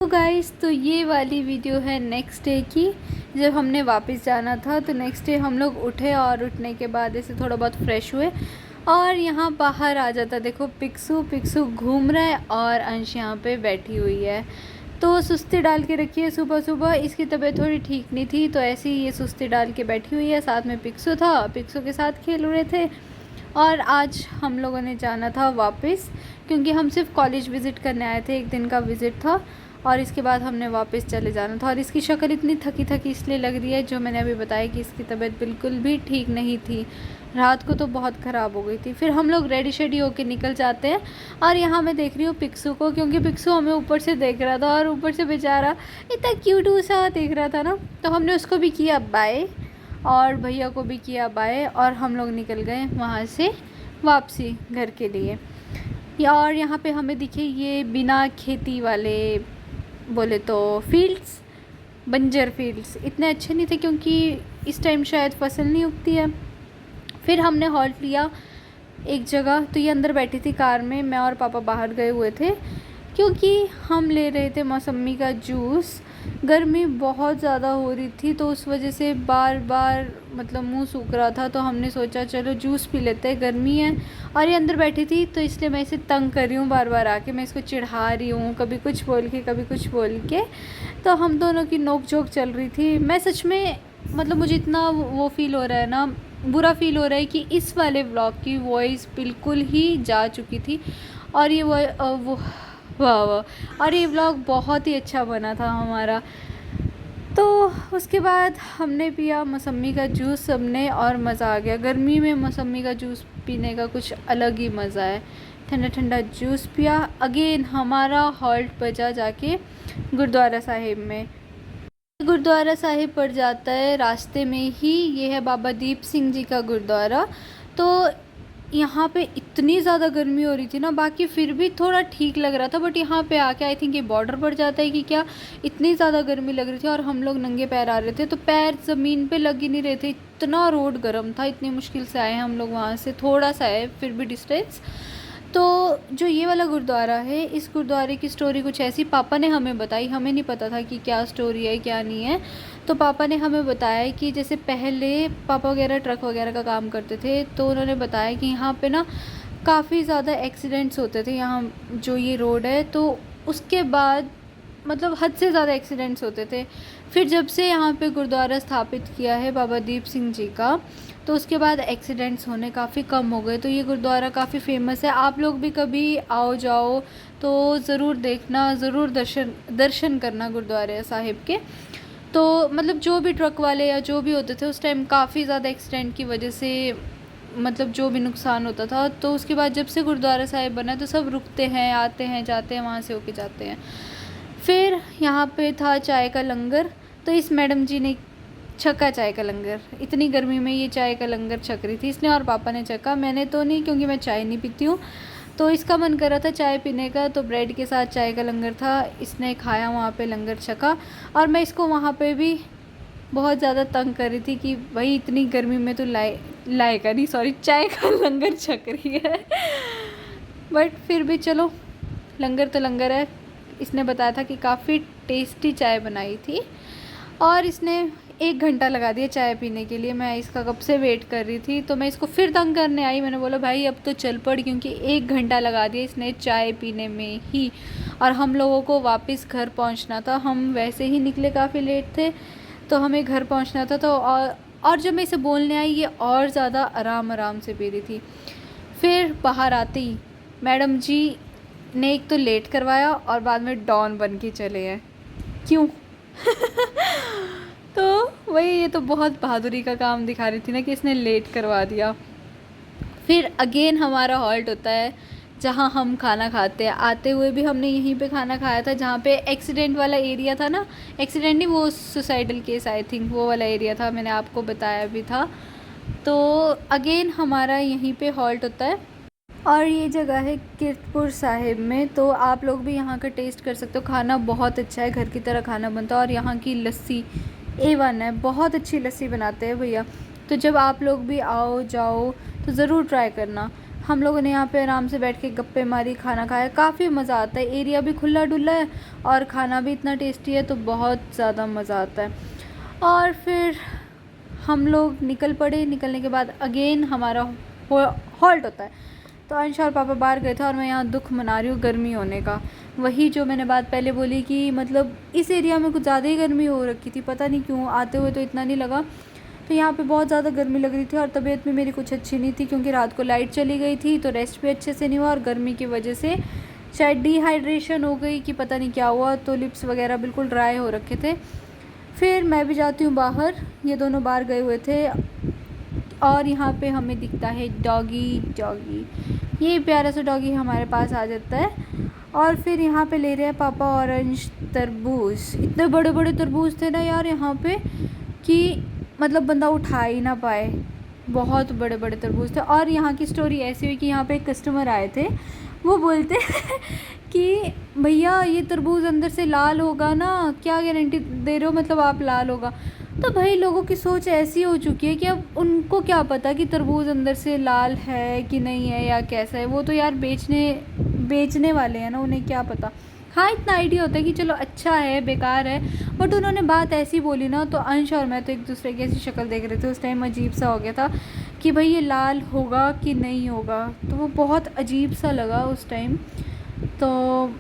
तो गाइस, तो ये वाली वीडियो है नेक्स्ट डे की। जब हमने वापस जाना था तो नेक्स्ट डे हम लोग उठे और उठने के बाद ऐसे थोड़ा बहुत फ्रेश हुए और यहाँ बाहर आ जाता। देखो पिक्सू पिक्सू घूम रहा है और अंश यहाँ पे बैठी हुई है। तो सुस्ती डाल के रखी है। सुबह सुबह इसकी तबीयत थोड़ी ठीक नहीं थी तो ऐसे ही ये सुस्ती डाल के बैठी हुई है। साथ में पिक्सू था, पिक्सू के साथ खेल रहे थे। और आज हम लोगों ने जाना था वापस, क्योंकि हम सिर्फ कॉलेज विज़िट करने आए थे। एक दिन का विज़िट था और इसके बाद हमने वापस चले जाना था। और इसकी शक्ल इतनी थकी थकी इसलिए लग रही है, जो मैंने अभी बताया कि इसकी तबीयत बिल्कुल भी ठीक नहीं थी। रात को तो बहुत ख़राब हो गई थी। फिर हम लोग रेडी शेडी होके निकल जाते हैं। और यहाँ मैं देख रही हूँ पिक्सू को, क्योंकि पिक्सू हमें ऊपर से देख रहा था और ऊपर से बेचारा इतना क्यूट सा देख रहा था ना, तो हमने उसको भी किया बाय और भैया को भी किया बाय और हम लोग निकल गए वहाँ से वापसी घर के लिए। और यहाँ पे हमें दिखे ये बिना खेती वाले बोले तो फील्ड्स, बंजर फील्ड्स इतने अच्छे नहीं थे, क्योंकि इस टाइम शायद फसल नहीं उगती है। फिर हमने हॉल्ट लिया एक जगह। तो ये अंदर बैठी थी कार में, मैं और पापा बाहर गए हुए थे क्योंकि हम ले रहे थे मौसम्मी का जूस। गर्मी बहुत ज़्यादा हो रही थी तो उस वजह से बार बार मतलब मुंह सूख रहा था, तो हमने सोचा चलो जूस पी लेते हैं, गर्मी है। और ये अंदर बैठी थी तो इसलिए मैं इसे तंग कर रही हूँ, बार बार आके मैं इसको चिढ़ा रही हूँ, कभी कुछ बोल के कभी कुछ बोल के। तो हम दोनों की नोक झोंक चल रही थी। मैं सच में मतलब मुझे इतना वो फील हो रहा है ना, बुरा फील हो रहा है कि इस वाले व्लॉग की वॉइस बिल्कुल ही जा चुकी थी। और ये वो वाह वाह, और ये व्लॉग बहुत ही अच्छा बना था हमारा। तो उसके बाद हमने पिया मौसम्मी का जूस सबने और मज़ा आ गया। गर्मी में मौसम्मी का जूस पीने का कुछ अलग ही मज़ा है। ठंडा ठंडा जूस पिया। अगेन हमारा हॉल्ट बजा जाके गुरुद्वारा साहिब में। गुरुद्वारा साहिब पड़ जाता है रास्ते में ही, ये है बाबा दीप सिंह जी का गुरुद्वारा। तो यहाँ पे इतनी ज़्यादा गर्मी हो रही थी ना, बाकी फिर भी थोड़ा ठीक लग रहा था, बट यहाँ पे आके आई थिंक ये बॉर्डर पड़ जाता है कि क्या, इतनी ज़्यादा गर्मी लग रही थी। और हम लोग नंगे पैर आ रहे थे तो पैर ज़मीन पे लग ही नहीं रहे थे, इतना रोड गर्म था। इतनी मुश्किल से आए हम लोग वहाँ से, थोड़ा सा है फिर भी डिस्टेंस। तो जो ये वाला गुरुद्वारा है, इस गुरुद्वारे की स्टोरी कुछ ऐसी पापा ने हमें बताई। हमें नहीं पता था कि क्या स्टोरी है क्या नहीं है। तो पापा ने हमें बताया कि जैसे पहले पापा वगैरह ट्रक वगैरह का काम करते थे, तो उन्होंने बताया कि यहाँ पे ना काफ़ी ज़्यादा एक्सीडेंट्स होते थे यहाँ जो ये रोड है। तो उसके बाद मतलब हद से ज़्यादा एक्सीडेंट्स होते थे। फिर जब से यहाँ पे गुरुद्वारा स्थापित किया है बाबा दीप सिंह जी का, तो उसके बाद एक्सीडेंट्स होने काफ़ी कम हो गए। तो ये गुरुद्वारा काफ़ी फेमस है। आप लोग भी कभी आओ जाओ तो ज़रूर देखना, ज़रूर दर्शन करना गुरुद्वारे साहिब के। तो मतलब जो भी ट्रक वाले या जो भी होते थे उस टाइम काफ़ी ज़्यादा एक्सीडेंट की वजह से मतलब जो भी नुकसान होता था। तो उसके बाद जब से गुरुद्वारा साहिब बना तो सब रुकते हैं, आते हैं, जाते हैं, वहाँ से होके जाते हैं। फिर यहाँ पे था चाय का लंगर। तो इस मैडम जी ने छका चाय का लंगर। इतनी गर्मी में ये चाय का लंगर छक रही थी इसने, और पापा ने छका, मैंने तो नहीं क्योंकि मैं चाय नहीं पीती हूँ। तो इसका मन कर रहा था चाय पीने का, तो ब्रेड के साथ चाय का लंगर था, इसने खाया, वहाँ पे लंगर छका। और मैं इसको वहाँ पे भी बहुत ज़्यादा तंग कर रही थी कि भाई इतनी गर्मी में तो लाएगा नहीं, सॉरी, चाय का लंगर छक रही है। बट फिर भी चलो, लंगर तो लंगर है। इसने बताया था कि काफ़ी टेस्टी चाय बनाई थी और इसने 1 घंटा लगा दिया चाय पीने के लिए। मैं इसका कब से वेट कर रही थी, तो मैं इसको फिर तंग करने आई। मैंने बोला भाई अब तो चल पड़, क्योंकि 1 घंटा लगा दिया इसने चाय पीने में ही। और हम लोगों को वापस घर पहुंचना था। हम वैसे ही निकले काफ़ी लेट थे, तो हमें घर पहुंचना था। तो और जब मैं इसे बोलने आई ये और ज़्यादा आराम से पी रही थी। फिर बाहर आते ही मैडम जी ने एक तो लेट करवाया और बाद में डॉन बन के चले हैं। क्यों? तो वही, ये तो बहुत बहादुरी का काम दिखा रही थी ना कि इसने लेट करवा दिया। फिर अगेन हमारा हॉल्ट होता है जहाँ हम खाना खाते हैं। आते हुए भी हमने यहीं पे खाना खाया था जहाँ पे एक्सीडेंट वाला एरिया था ना, एक्सीडेंट नहीं, वो सुसाइडल केस आई थिंक वो वाला एरिया था, मैंने आपको बताया भी था। तो अगेन हमारा यहीं पे हॉल्ट होता है। और ये जगह है कीर्तपुर साहिब में। तो आप लोग भी यहाँ का टेस्ट कर सकते हो। खाना बहुत अच्छा है, घर की तरह खाना बनता है। और यहाँ की लस्सी A1 है, बहुत अच्छी लस्सी बनाते हैं भैया। तो जब आप लोग भी आओ जाओ तो ज़रूर ट्राई करना। हम लोगों ने यहाँ पे आराम से बैठ के गप्पे मारी, खाना खाया, काफ़ी मज़ा आता है। एरिया भी खुला डुला है और खाना भी इतना टेस्टी है, तो बहुत ज़्यादा मज़ा आता है। और फिर हम लोग निकल पड़े। निकलने के बाद अगेन हमारा हॉल्ट होता है। तो अंश और पापा बाहर गए थे और मैं यहाँ दुख मना रही हूँ गर्मी होने का। वही जो मैंने बात पहले बोली कि मतलब इस एरिया में कुछ ज़्यादा ही गर्मी हो रखी थी, पता नहीं क्यों। आते हुए तो इतना नहीं लगा, तो यहाँ पे बहुत ज़्यादा गर्मी लग रही थी और तबीयत में मेरी कुछ अच्छी नहीं थी, क्योंकि रात को लाइट चली गई थी, तो रेस्ट भी अच्छे से नहीं हुआ और गर्मी की वजह से शायद डिहाइड्रेशन हो गई कि पता नहीं क्या हुआ, तो लिप्स वगैरह बिल्कुल ड्राई हो रखे थे। फिर मैं भी जाती हूँ बाहर, ये दोनों बाहर गए हुए थे और यहाँ पे हमें दिखता है डॉगी। ये प्यारा सा डॉगी हमारे पास आ जाता है। और फिर यहाँ पे ले रहे हैं पापा ऑरेंज तरबूज। इतने बड़े बड़े तरबूज थे ना यार यहाँ पे कि मतलब बंदा उठा ही ना पाए, बहुत बड़े बड़े तरबूज थे। और यहाँ की स्टोरी ऐसी हुई कि यहाँ पे एक कस्टमर आए थे, वो बोलते कि भैया ये तरबूज अंदर से लाल होगा ना, क्या गारंटी दे रहे हो मतलब आप लाल होगा। तो भाई लोगों की सोच ऐसी हो चुकी है कि अब उनको क्या पता कि तरबूज अंदर से लाल है कि नहीं है या कैसा है। वो तो यार बेचने वाले हैं ना, उन्हें क्या पता। हाँ, इतना आइडिया होता है कि चलो अच्छा है बेकार है, बट उन्होंने बात ऐसी बोली ना, तो अंश और मैं तो एक दूसरे की ऐसी शक्ल देख रहे थे। उस टाइम अजीब सा हो गया था कि भाई ये लाल होगा कि नहीं होगा, तो वो बहुत अजीब सा लगा उस टाइम। तो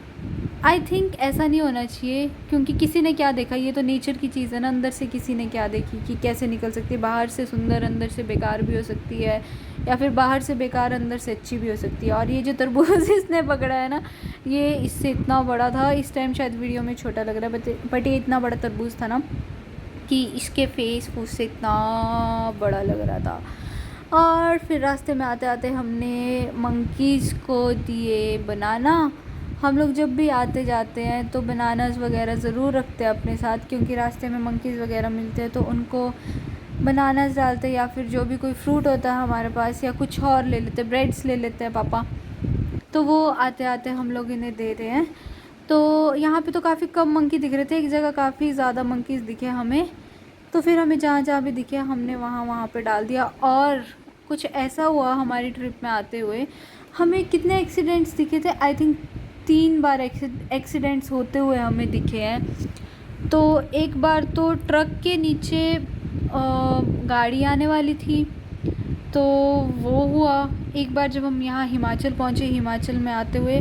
आई थिंक ऐसा नहीं होना चाहिए, क्योंकि किसी ने क्या देखा, ये तो नेचर की चीज़ है ना। अंदर से किसी ने क्या देखी कि कैसे निकल सकती है, बाहर से सुंदर अंदर से बेकार भी हो सकती है, या फिर बाहर से बेकार अंदर से अच्छी भी हो सकती है। और ये जो तरबूज इसने पकड़ा है ना, ये इससे इतना बड़ा था। इस टाइम शायद वीडियो में छोटा लग रहा है, बट ये इतना बड़ा तरबूज था ना कि इसके फेस फूस से इतना बड़ा लग रहा था। और फिर रास्ते में आते आते हमने मंकीज़ को दिए बनाना। हम लोग जब भी आते जाते हैं तो बनानास वगैरह ज़रूर रखते हैं अपने साथ, क्योंकि रास्ते में मंकीज़ वगैरह मिलते हैं तो उनको बनानास डालते हैं, या फिर जो भी कोई फ्रूट होता है हमारे पास, या कुछ और ले लेते हैं, ब्रेड्स ले लेते हैं पापा, तो वो आते आते हम लोग इन्हें दे रहे हैं। तो यहाँ पे तो काफ़ी कम मंकी दिख रहे थे, एक जगह काफ़ी ज़्यादा मंकीज़ दिखे हमें, तो फिर हमें जहाँ जहाँ भी दिखे हमने वहाँ पे डाल दिया। और कुछ ऐसा हुआ हमारी ट्रिप में आते हुए, हमें कितने एक्सीडेंट्स दिखे थे, आई थिंक 3 बार एक्सीडेंट्स होते हुए हमें दिखे हैं। तो एक बार तो ट्रक के नीचे गाड़ी आने वाली थी, तो वो हुआ। एक बार जब हम यहाँ हिमाचल पहुँचे, हिमाचल में आते हुए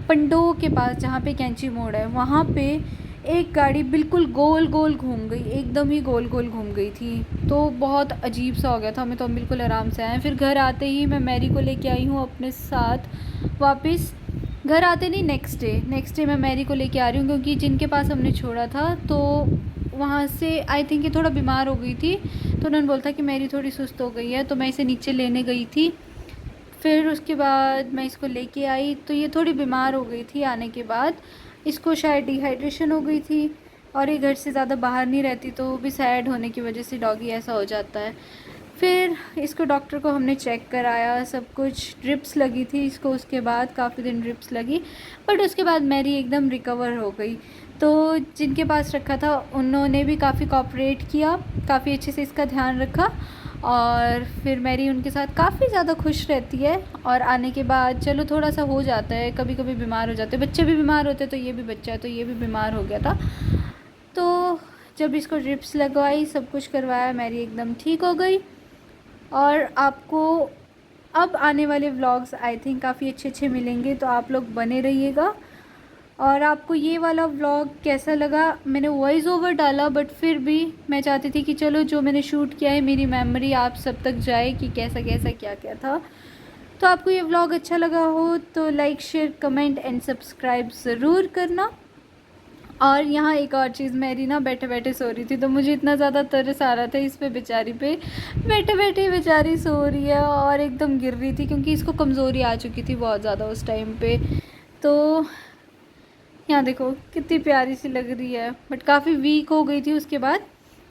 पंडोह के पास जहाँ पे कैंची मोड़ है, वहाँ पे एक गाड़ी बिल्कुल गोल गोल घूम गई, एकदम ही गोल गोल घूम गई थी। तो बहुत अजीब सा हो गया था हमें, तो हम बिल्कुल आराम से आए। फिर घर आते ही मैं मैरी को लेके आई हूँ अपने साथ वापस। घर आते नहीं, नेक्स्ट डे मैं मैरी को लेके आ रही हूँ, क्योंकि जिनके पास हमने छोड़ा था तो वहाँ से आई थिंक ये थोड़ा बीमार हो गई थी, तो उन्होंने बोला था कि मैरी थोड़ी सुस्त हो गई है, तो मैं इसे नीचे लेने गई थी। फिर उसके बाद मैं इसको लेके आई, तो ये थोड़ी बीमार हो गई थी। आने के बाद इसको शायद डिहाइड्रेशन हो गई थी, और ये घर से ज़्यादा बाहर नहीं रहती, तो वो भी सैड होने की वजह से डॉगी ऐसा हो जाता है। फिर इसको डॉक्टर को हमने चेक कराया, सब कुछ, ड्रिप्स लगी थी इसको, उसके बाद काफ़ी दिन ड्रिप्स लगी, बट उसके बाद मैरी एकदम रिकवर हो गई। तो जिनके पास रखा था उन्होंने भी काफ़ी कोऑपरेट किया, काफ़ी अच्छे से इसका ध्यान रखा, और फिर मैरी उनके साथ काफ़ी ज़्यादा खुश रहती है। और आने के बाद चलो थोड़ा सा हो जाता है, कभी कभी बीमार हो जाते हैं, बच्चे भी बीमार होते हैं, तो ये भी बच्चा है तो ये भी बीमार हो गया था। तो जब इसको ड्रिप्स लगवाई, सब कुछ करवाया, मैरी एकदम ठीक हो गई। और आपको अब आने वाले व्लॉग्स आई थिंक काफ़ी अच्छे अच्छे मिलेंगे, तो आप लोग बने रहिएगा। और आपको ये वाला व्लॉग कैसा लगा, मैंने वॉइस ओवर डाला, बट फिर भी मैं चाहती थी कि चलो जो मैंने शूट किया है मेरी मेमोरी आप सब तक जाए कि कैसा कैसा क्या क्या था। तो आपको ये व्लॉग अच्छा लगा हो तो like share comment and subscribe ज़रूर करना। और यहाँ एक और चीज़, मैरी ना बैठे बैठे सो रही थी, तो मुझे इतना ज़्यादा तरस आ रहा था इस पे बेचारी पे, बैठे बैठे बेचारी सो रही है और एकदम गिर रही थी, क्योंकि इसको कमज़ोरी आ चुकी थी बहुत ज़्यादा उस टाइम पे। तो यहाँ देखो कितनी प्यारी सी लग रही है, बट काफ़ी वीक हो गई थी उसके बाद,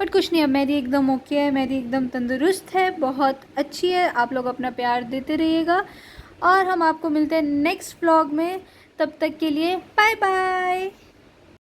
बट कुछ नहीं, अब मैरी एकदम ओके है, मैरी एकदम तंदुरुस्त है, बहुत अच्छी है। आप लोग अपना प्यार देते रहिएगा, और हम आपको मिलते हैं नेक्स्ट व्लॉग में। तब तक के लिए बाय बाय।